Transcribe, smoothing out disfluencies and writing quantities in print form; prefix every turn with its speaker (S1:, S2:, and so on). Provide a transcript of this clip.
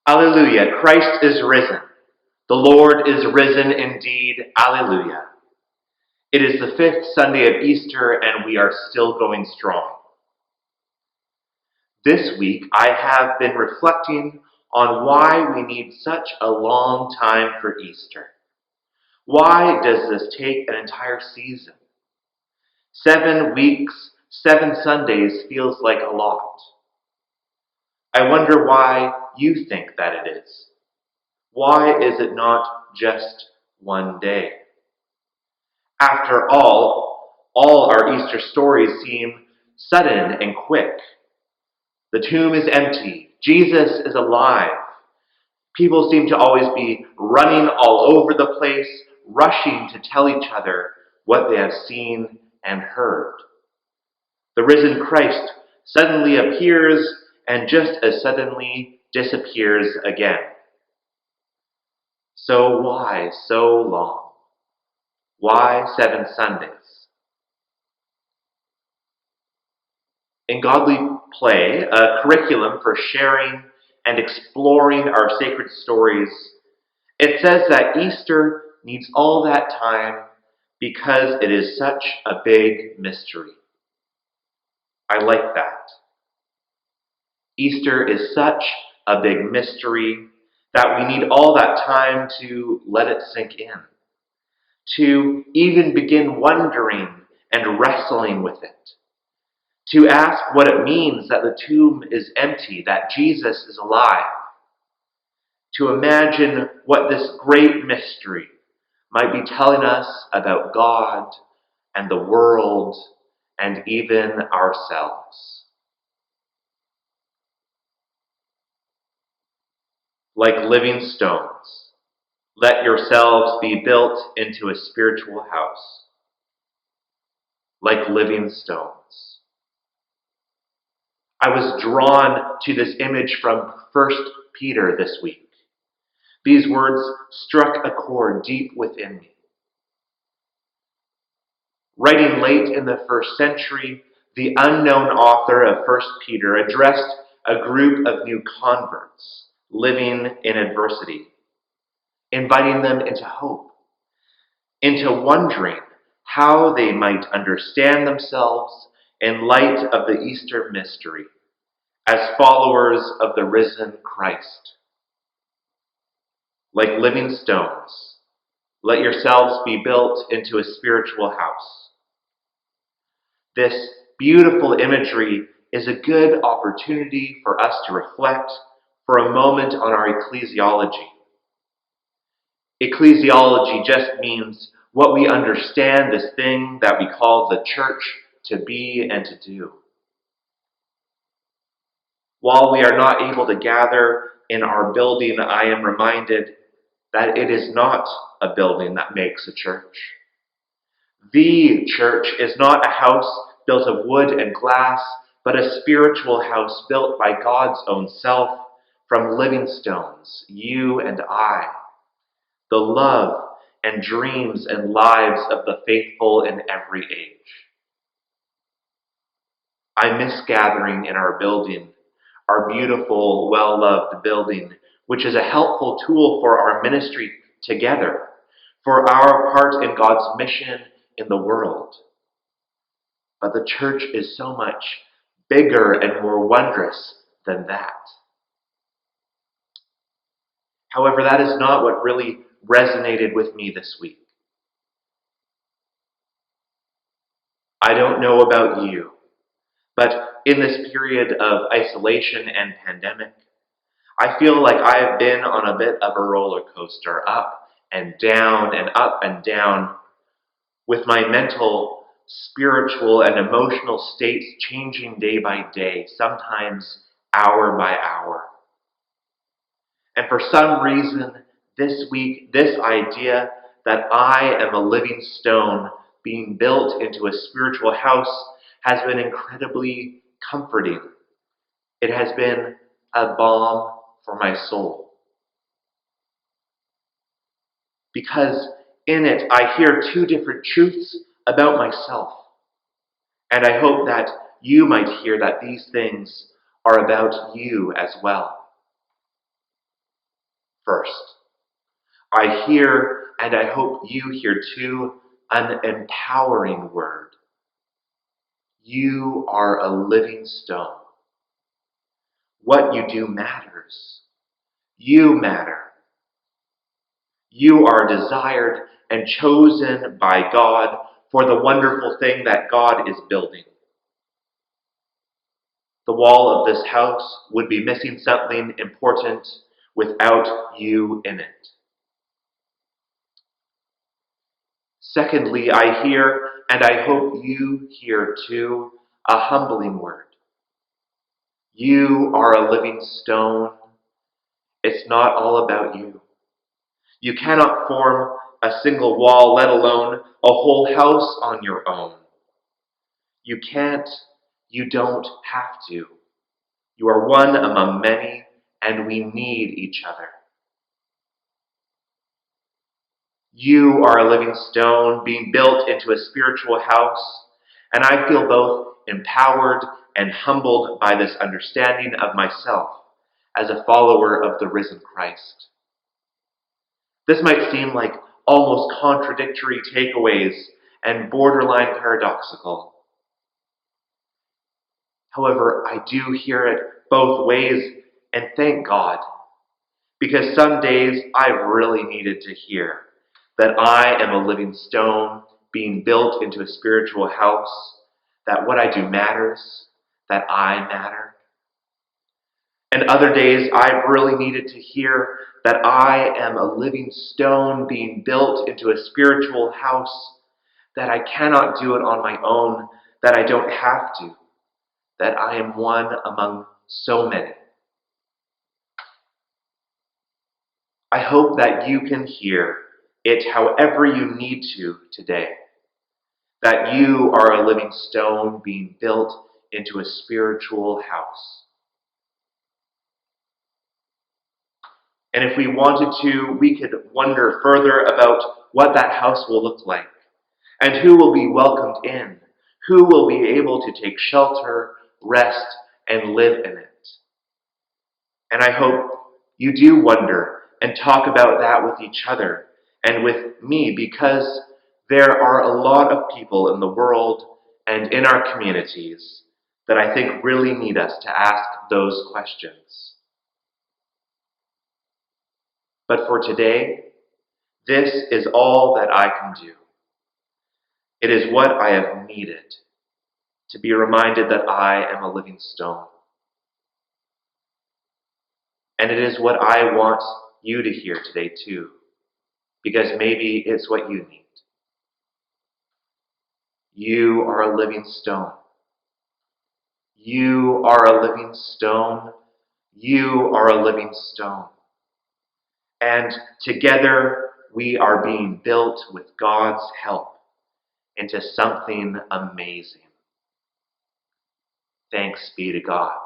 S1: Alleluia, Christ is risen. The Lord is risen indeed. Alleluia. It is the 5th Sunday of Easter, and we are still going strong. This week, I have been reflecting on why we need such a long time for Easter. Why does this take an entire season? 7 weeks, 7 Sundays feels like a lot. I wonder why you think that it is. Why is it not just one day? After all our Easter stories seem sudden and quick. The tomb is empty. Jesus is alive. People seem to always be running all over the place, rushing to tell each other what they have seen and heard. The risen Christ suddenly appears and just as suddenly disappears again. So why so long? Why 7 Sundays? In Godly Play, a curriculum for sharing and exploring our sacred stories, it says that Easter needs all that time because it is such a big mystery. I like that. Easter is such a big mystery that we need all that time to let it sink in, to even begin wondering and wrestling with it, to ask what it means that the tomb is empty, that Jesus is alive, to imagine what this great mystery might be telling us about God and the world and even ourselves. Like living stones, let yourselves be built into a spiritual house. Like living stones. I was drawn to this image from 1 Peter this week. These words struck a chord deep within me. Writing late in the 1st century, the unknown author of 1 Peter addressed a group of new converts living in adversity, inviting them into hope, into wondering how they might understand themselves in light of the Easter mystery as followers of the risen Christ. Like living stones, let yourselves be built into a spiritual house. This beautiful imagery is a good opportunity for us to reflect for a moment on our ecclesiology. Ecclesiology just means what we understand this thing that we call the church to be and to do. While we are not able to gather in our building, I am reminded that it is not a building that makes a church. The church is not a house built of wood and glass, but a spiritual house built by God's own self from living stones, you and I, the love and dreams and lives of the faithful in every age. I miss gathering in our building, our beautiful, well-loved building, which is a helpful tool for our ministry together, for our part in God's mission in the world. But the church is so much bigger and more wondrous than that. However, that is not what really resonated with me this week. I don't know about you, but in this period of isolation and pandemic, I feel like I have been on a bit of a roller coaster, up and down and up and down, with my mental, spiritual, and emotional states changing day by day, sometimes hour by hour. And for some reason, this week, this idea that I am a living stone being built into a spiritual house has been incredibly comforting. It has been a balm for my soul. Because in it, I hear 2 different truths about myself. And I hope that you might hear that these things are about you as well. First, I hear, and I hope you hear too, an empowering word. You are a living stone. What you do matters. You matter. You are desired and chosen by God for the wonderful thing that God is building. The wall of this house would be missing something important without you in it. Secondly, I hear, and I hope you hear too, a humbling word. You are a living stone. It's not all about you. You cannot form a single wall, let alone a whole house on your own. You can't, you don't have to. You are one among many, and we need each other. You are a living stone being built into a spiritual house, and I feel both empowered and humbled by this understanding of myself as a follower of the risen Christ. This might seem like almost contradictory takeaways and borderline paradoxical. However, I do hear it both ways, and thank God, because some days I've really needed to hear that I am a living stone being built into a spiritual house, that what I do matters, that I matter. And other days I've really needed to hear that I am a living stone being built into a spiritual house, that I cannot do it on my own, that I don't have to, that I am one among so many. I hope that you can hear it however you need to today, that you are a living stone being built into a spiritual house. And if we wanted to, we could wonder further about what that house will look like, and who will be welcomed in, who will be able to take shelter, rest, and live in it. And I hope you do wonder and talk about that with each other and with me, because there are a lot of people in the world and in our communities that I think really need us to ask those questions. But for today, this is all that I can do. It is what I have needed to be reminded that I am a living stone. And it is what I want you to hear today too, because maybe it's what you need. You are a living stone. You are a living stone. You are a living stone. And together we are being built with God's help into something amazing. Thanks be to God.